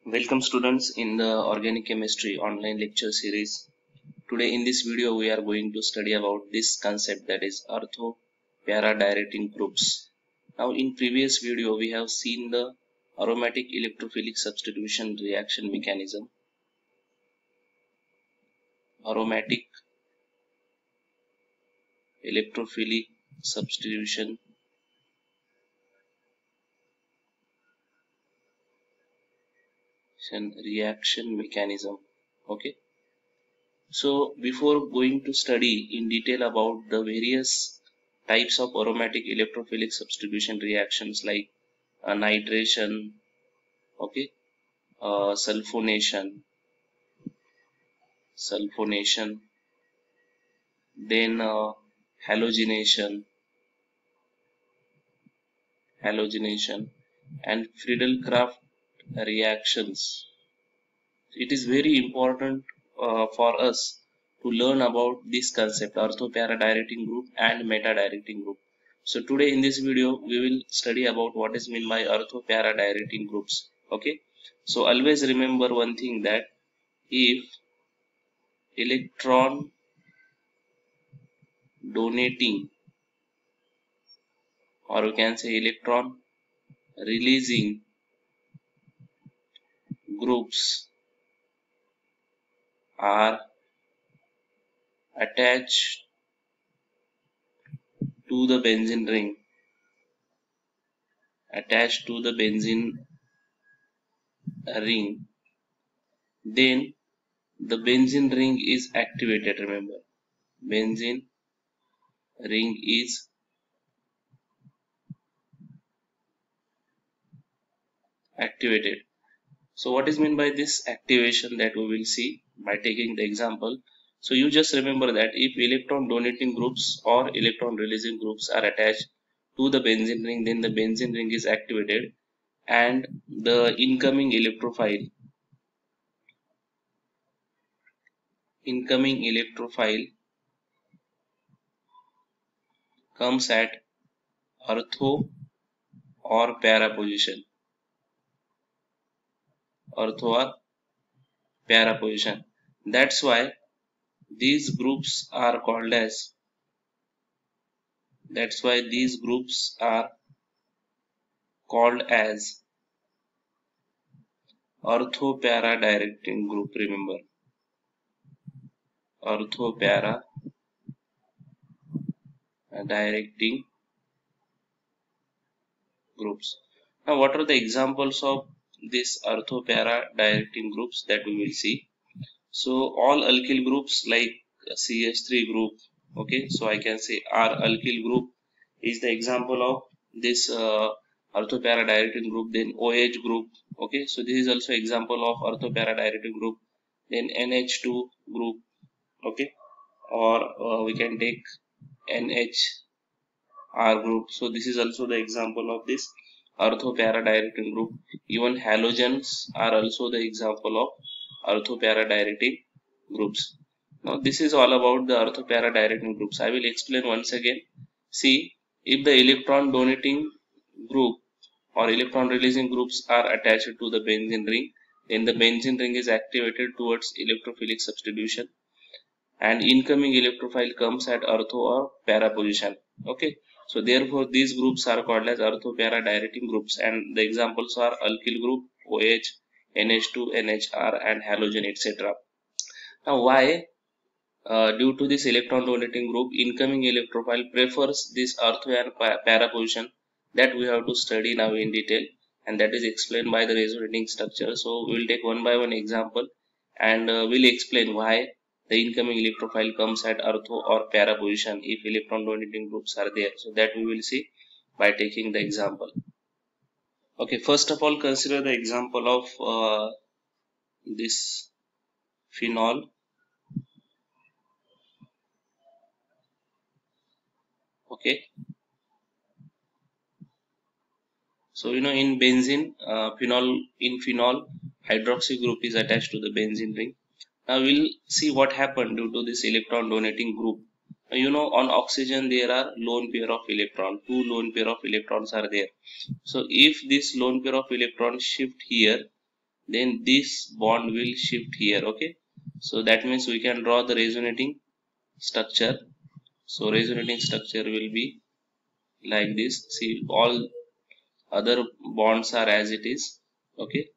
Welcome students in the organic chemistry online lecture series. Today in this video we are going to study about this concept, that is ortho-para directing groups. Now in previous video we have seen the aromatic electrophilic substitution reaction mechanism. Aromatic electrophilic substitution reaction mechanism. Okay. So before going to study in detail about the various types of aromatic electrophilic substitution reactions like nitration, okay, sulfonation, then halogenation, and Friedel-Crafts reactions. It is very important for us to learn about this concept, ortho-para directing group and meta-directing group. So today in this video we will study about what is meant by ortho-para directing groups. Okay, so always remember one thing, that if electron donating, or we can say electron releasing groups are attached to the benzene ring, then the benzene ring is activated. Remember, benzene ring is activated. So what is meant by this activation, that we will see by taking the example. So you just remember that if electron donating groups or electron releasing groups are attached to the benzene ring, then the benzene ring is activated and the incoming electrophile comes at ortho or para position. That's why these groups are called as ortho-para directing group. Remember, ortho-para directing groups. Now what are the examples of this ortho-para directing groups that we will see? So all alkyl groups like CH3 group, okay, so I can say R alkyl group is the example of this ortho-para directing group. Then OH group, okay, so this is also example of ortho-para directing group. Then NH2 group, okay, or we can take NHR group. So this is also the example of this ortho-para directing group. Even halogens are also the example of ortho-para directing groups. Now this is all about the ortho-para directing groups. I will explain once again. See, if the electron donating group or electron releasing groups are attached to the benzene ring, then the benzene ring is activated towards electrophilic substitution and incoming electrophile comes at ortho or para position. Okay, so therefore these groups are called as ortho-para directing groups, and the examples are alkyl group, OH, NH2, NHR, and halogen, etc. Now why? Due to this electron donating group, incoming electrophile prefers this ortho and para position, that we have to study now in detail, and that is explained by the resonating structure. So we will take one by one example and we'll explain why the incoming electrophile comes at ortho or para position if electron donating groups are there. So that we will see by taking the example. Okay, first of all, consider the example of this phenol. Okay, so you know, in benzene, phenol hydroxy group is attached to the benzene ring. Now we'll see what happened due to this electron donating group. You know, on oxygen there are lone pair of electron, two lone pair of electrons are there. So if this lone pair of electrons shift here, then this bond will shift here. Okay, so that means we can draw the resonating structure. So resonating structure will be like this. See, all other bonds are as it is. Okay,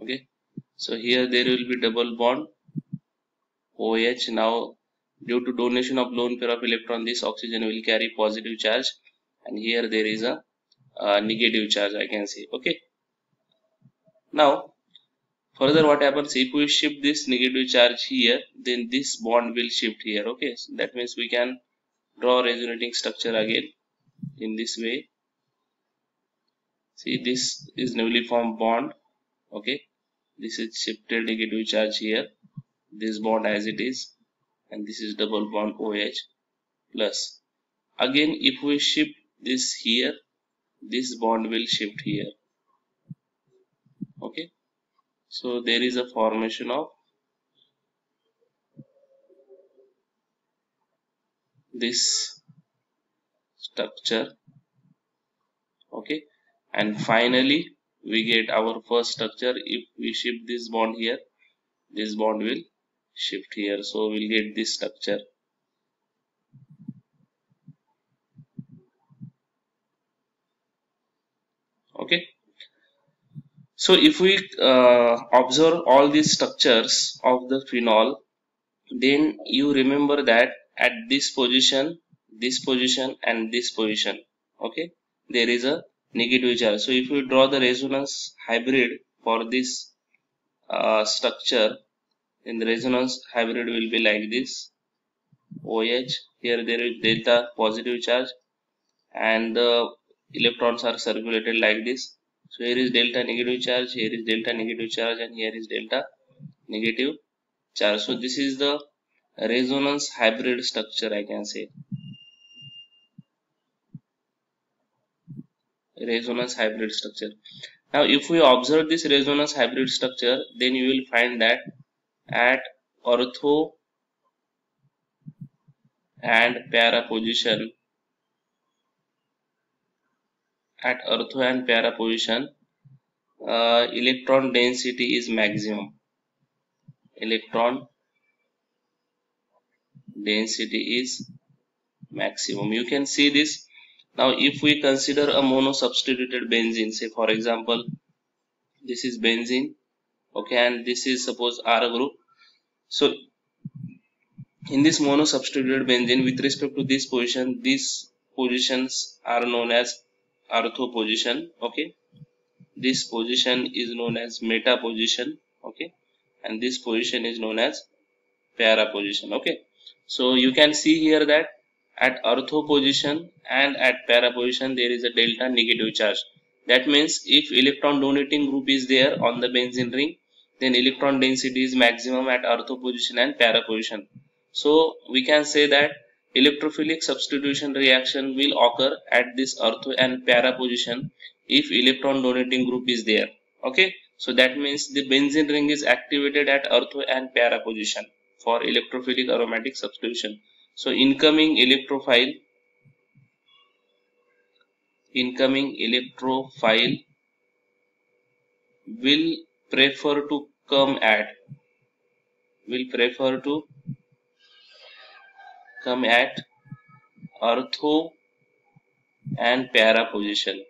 okay, so here there will be double bond OH. Now due to donation of lone pair of electron, this oxygen will carry positive charge, and here there is a negative charge, I can say. Okay, now further what happens, if we shift this negative charge here, then this bond will shift here. Okay, so that means we can draw resonating structure again in this way. See, this is newly formed bond. Okay, this is shifted negative charge here, this bond as it is, and this is double bond OH plus. Again, if we shift this here, this bond will shift here. Okay, so there is a formation of this structure. Okay, and finally we get our first structure. If we shift this bond here, this bond will shift here, so we'll get this structure. Okay, so if we observe all these structures of the phenol, then you remember that at this position, and this position, okay, there is a negative charge. So if we draw the resonance hybrid for this structure, then the resonance hybrid will be like this. OH, here there is delta positive charge, and the electrons are circulated like this. So here is delta negative charge, here is delta negative charge, and here is delta negative charge. So this is the resonance hybrid structure, I can say. Resonance hybrid structure. Now if we observe this resonance hybrid structure, then you will find that at ortho and para position, electron density is maximum. Electron density is maximum. You can see this. Now if we consider a monosubstituted benzene, say for example this is benzene, okay, and this is suppose R group. So in this monosubstituted benzene, with respect to this position, these positions are known as ortho position. Okay, this position is known as meta position. Okay, and this position is known as para position. Okay, so you can see here that at ortho position and at para position there is a delta negative charge. That means if electron donating group is there on the benzene ring, then electron density is maximum at ortho position and para position. So we can say that electrophilic substitution reaction will occur at this ortho and para position if electron donating group is there. Okay, so that means the benzene ring is activated at ortho and para position for electrophilic aromatic substitution. So incoming electrophile will prefer to come at ortho and para position.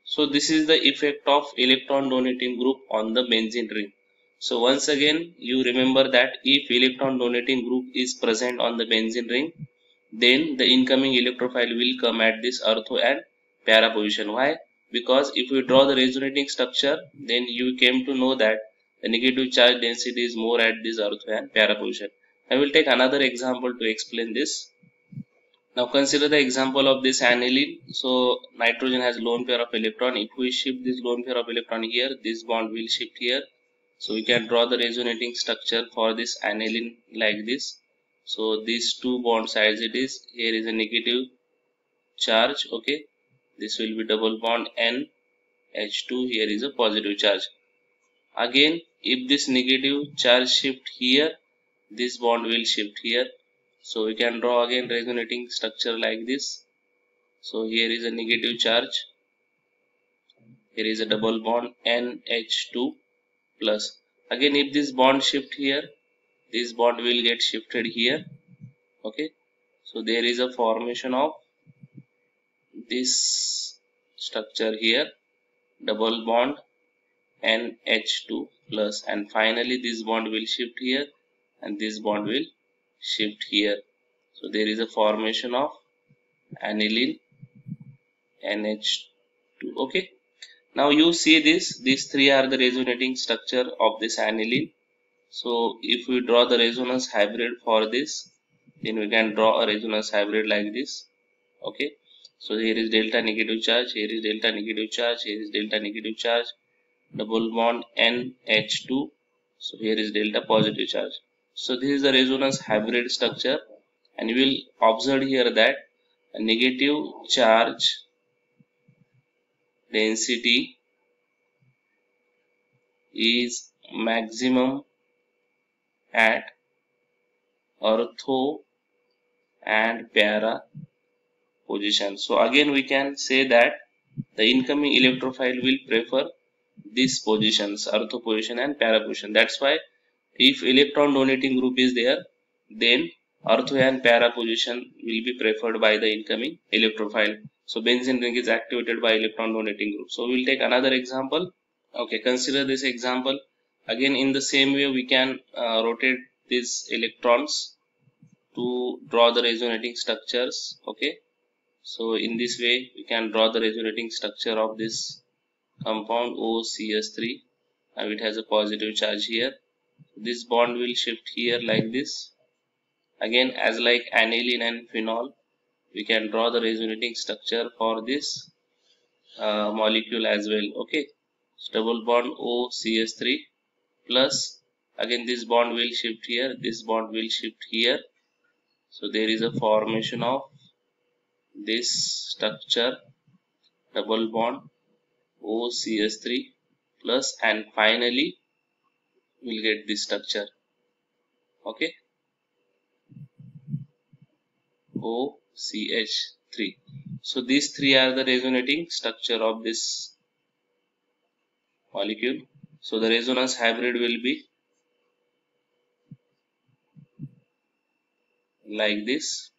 So this is the effect of electron donating group on the benzene ring. So once again you remember that if electron donating group is present on the benzene ring, then the incoming electrophile will come at this ortho and para position. Why? Because if we draw the resonating structure, then you came to know that the negative charge density is more at this ortho and para position. I will take another example to explain this. Now consider the example of this aniline. So nitrogen has lone pair of electron. If we shift this lone pair of electron here, this bond will shift here. So we can draw the resonating structure for this aniline like this. So these two bonds as it is, here is a negative charge. Okay, this will be double bond NH2, here is a positive charge. Again, if this negative charge shift here, this bond will shift here. So we can draw again resonating structure like this. So here is a negative charge. Here is a double bond NH2 plus. Again, if this bond shift here, this bond will get shifted here. Okay, so there is a formation of this structure here, double bond NH2 plus, and finally this bond will shift here and this bond will shift here. So there is a formation of aniline NH2. Okay, now you see these three are the resonating structure of this aniline. So if we draw the resonance hybrid for this, then we can draw a resonance hybrid like this. Okay, so here is delta negative charge, here is delta negative charge, here is delta negative charge, double bond NH2. So here is delta positive charge. So this is the resonance hybrid structure, and you will observe here that a negative charge density is maximum at ortho and para position. So again we can say that the incoming electrophile will prefer these positions, ortho position and para position. That's why if electron donating group is there, then ortho and para position will be preferred by the incoming electrophile. So benzene ring is activated by electron donating group. So we'll take another example. Okay, consider this example. Again, in the same way we can rotate these electrons to draw the resonating structures. Okay, so in this way we can draw the resonating structure of this compound OCS3. Now it has a positive charge here. This bond will shift here like this. Again, as like aniline and phenol, we can draw the resonating structure for this molecule as well. Okay, so double bond OCS3 plus, again this bond will shift here, this bond will shift here. So there is a formation of this structure, double bond OCS3 plus, and finally we'll get this structure. Okay, OCH3. So these three are the resonating structure of this molecule. So the resonance hybrid will be like this.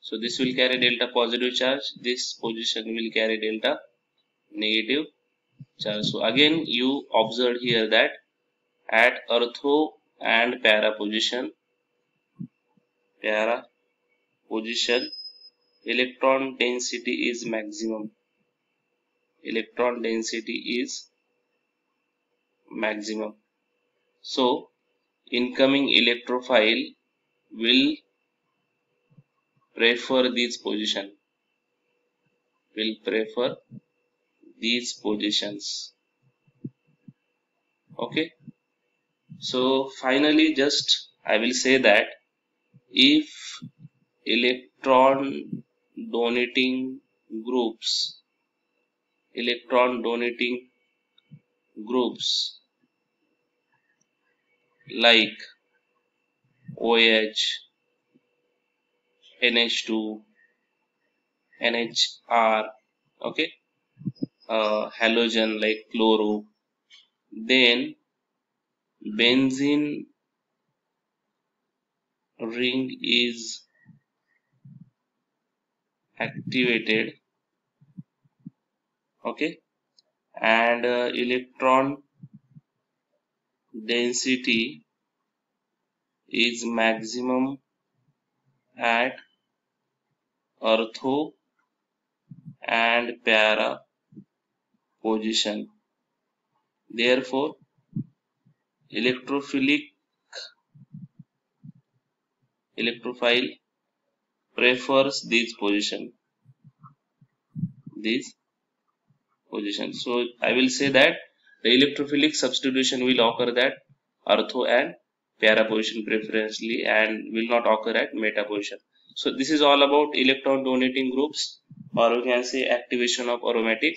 So this will carry delta positive charge, this position will carry delta negative charge. So again you observed here that at ortho and para position, electron density is maximum. Electron density is maximum. So incoming electrophile will prefer this position. Will prefer these positions. Okay. So finally, just I will say that if electron donating groups like OH, NH2, NHR, okay, halogen like chloro, then benzene ring is activated, okay, and electron density is maximum at ortho and para position. Therefore, electrophile prefers this position. So I will say that the electrophilic substitution will occur at ortho and para position preferentially, and will not occur at meta position. So this is all about electron donating groups, or we can say activation of aromatic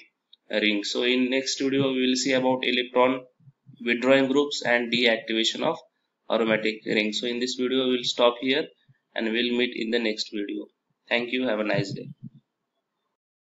ring. So in next video we will see about electron withdrawing groups and deactivation of aromatic ring. So in this video we will stop here and we'll meet in the next video. Thank you. Have a nice day.